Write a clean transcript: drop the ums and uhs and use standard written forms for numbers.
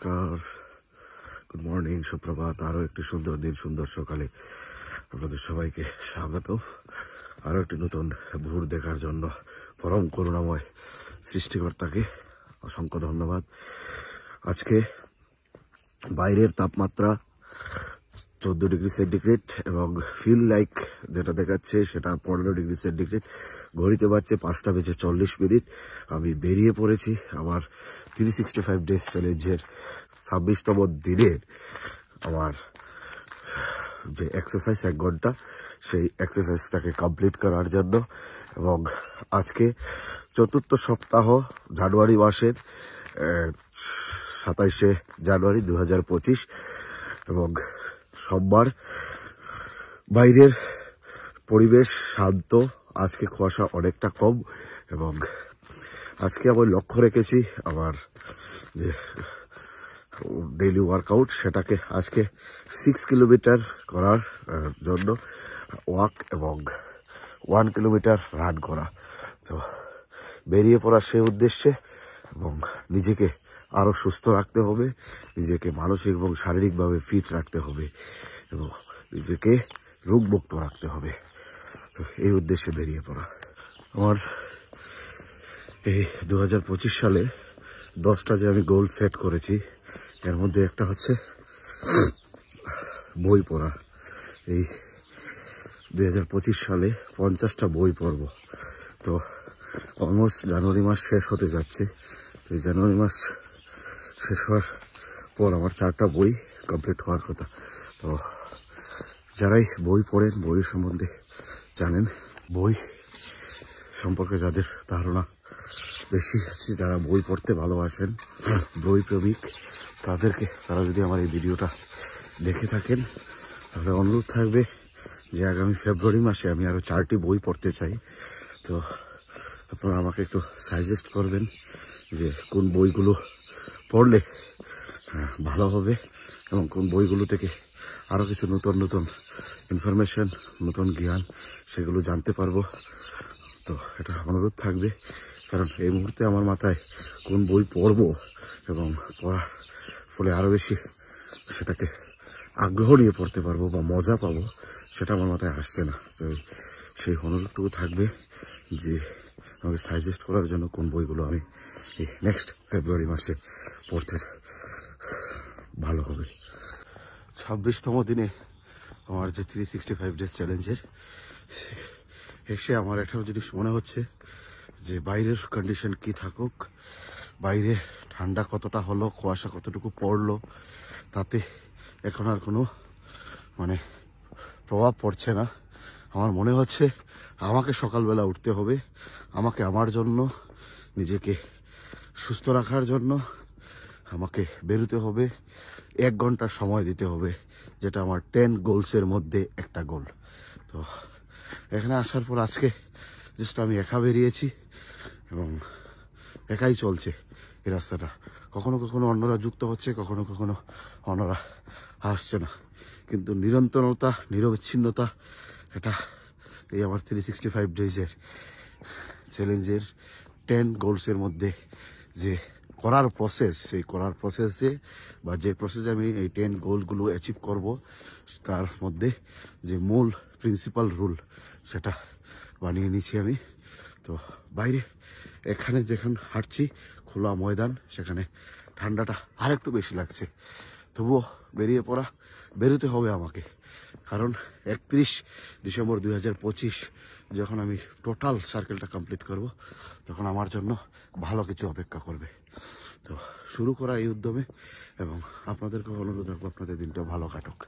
নমস্কার, good morning, সুপ্রভাত। আরো একটি সুন্দর দিন, সুন্দর সকালে আপনাদের সবাইকে স্বাগত। আরো একটি নতুন ভোর দেখার জন্য পরম করুণাময় সৃষ্টিকর্তাকে অসংখ্য ধন্যবাদ। আজকে বাইরের তাপমাত্রা 14 ডিগ্রি সেন্টিগ্রেড এবং ফিল লাইক যেটা দেখাচ্ছে সেটা 15 ডিগ্রি সেন্টিগ্রেড। ঘড়িতে বাজছে 5:40। আমি বেরিয়ে পড়েছি আমার 365 ডেজ চ্যালেঞ্জের 26তম দিনের আমার যে এক্সারসাইজ 1 ঘন্টা, সেই এক্সারসাইজটাকে কমপ্লিট করার জন্য। এবং আজকে চতুর্থ সপ্তাহ, জানুয়ারি মাসের 27শে জানুয়ারি 2025 এবং সোমবার। বাইরের পরিবেশ শান্ত, আজকে কুয়াশা অনেকটা কম এবং আজকে আমি লক্ষ্য রেখেছি আমার যে ডেইলি ওয়ার্কআউট, সেটাকে আজকে 6 কিলোমিটার করার জন্য ওয়াক এবং 1 কিলোমিটার রান করা। তো বেরিয়ে পড়া সেই উদ্দেশ্যে, এবং নিজেকে আরো সুস্থ রাখতে হবে, নিজেকে মানসিক এবং শারীরিকভাবে ফিট রাখতে হবে এবং নিজেকে রোগমুক্ত রাখতে হবে। তো এই উদ্দেশ্যে বেরিয়ে পড়া। আমার এই 2025 সালে 10টা যে আমি গোল সেট করেছি, এর মধ্যে একটা হচ্ছে বই পড়া। এই 2025 সালে 50টা বই পড়ব। তো অলমোস্ট জানুয়ারি মাস শেষ হতে যাচ্ছে। তো এই জানুয়ারি মাস শেষ হওয়ার পর আমার 4টা বই কমপ্লিট হওয়ার কথা। তো যারাই বই পড়েন, বই সম্বন্ধে জানেন, বই সম্পর্কে যাদের ধারণা বেশি আছে, যারা বই পড়তে ভালোবাসেন, বই প্রেমিক, তারা যদি আমার এই ভিডিওটা দেখে থাকেন, তাহলে অনুরোধ থাকবে যে আগামী ফেব্রুয়ারি মাসে আমি আরো 4টি বই পড়তে চাই। তো আপনারা আমাকে একটু সাজেস্ট করবেন যে কোন বইগুলো পড়লে ভালো হবে এবং কোন বইগুলো থেকে আরো কিছু নতুন নতুন ইনফরমেশন, নতুন জ্ঞান সেগুলো জানতে পারবো। তো এটা অনুরোধ থাকবে, কারণ এই মুহূর্তে আমার মাথায় কোন বই পড়বো এবং পড়ার ফলে আরো বেশি সেটাকে আগ্রহ নিয়ে পড়তে পারবো বা মজা পাবো, সেটা আমার মাথায় আসছে না। তো সেই অনুরোধটুকু থাকবে যে আমাকে সাজেস্ট করার জন্য কোন বইগুলো আমি এই নেক্সট ফেব্রুয়ারি মাসে পড়তে ভালো হবে। 26তম দিনে আমার যে 365 ডেজ চ্যালেঞ্জের এসে আমার একটা জিনিস মনে হচ্ছে যে বাইরের কন্ডিশন কি থাকুক, বাইরে ঠান্ডা কতটা হলো, কুয়াশা কতটুকু পড়লো, তাতে এখন আর কোনো প্রভাব পড়ছে না। আমার মনে হচ্ছে আমাকে সকালবেলা উঠতে হবে, আমাকে আমার জন্য, নিজেকে সুস্থ রাখার জন্য আমাকে বেরোতে হবে, 1 ঘন্টা সময় দিতে হবে, যেটা আমার 10 গোলসের মধ্যে একটা গোল। তো এখানে আসার পর আজকে জাস্ট আমি একা বেরিয়েছি এবং একাই চলছে এই রাস্তাটা। কখনো কখনো অন্যরা যুক্ত হচ্ছে, কখনো কখনো অন্যরা আসছে না, কিন্তু নিরন্তরতা, নিরবিচ্ছিন্নতা, এটা এই আমার 365 ডেজের চ্যালেঞ্জের 10 গোলসের মধ্যে যে করার প্রসেস, সেই করার প্রসেসে বা যে প্রসেসে আমি এই 10 গোলগুলো অ্যাচিভ করব, তার মধ্যে যে মূল প্রিন্সিপাল রুল সেটা বানিয়ে নিচ্ছি আমি। তো বাইরে এখানে যেখানে হাঁটছি খোলা ময়দান, সেখানে ঠান্ডাটা আরেকটু বেশি লাগছে, তবুও বেরোতে হবে আমাকে, কারণ 31 ডিসেম্বর 2025 যখন আমি টোটাল সার্কেলটা কমপ্লিট করব, তখন আমার জন্য ভালো কিছু অপেক্ষা করবে। তো শুরু করা এই উদ্যমে, এবং আপনাদেরকে অনুরোধ রাখবো আপনাদের দিনটা ভালো কাটুক।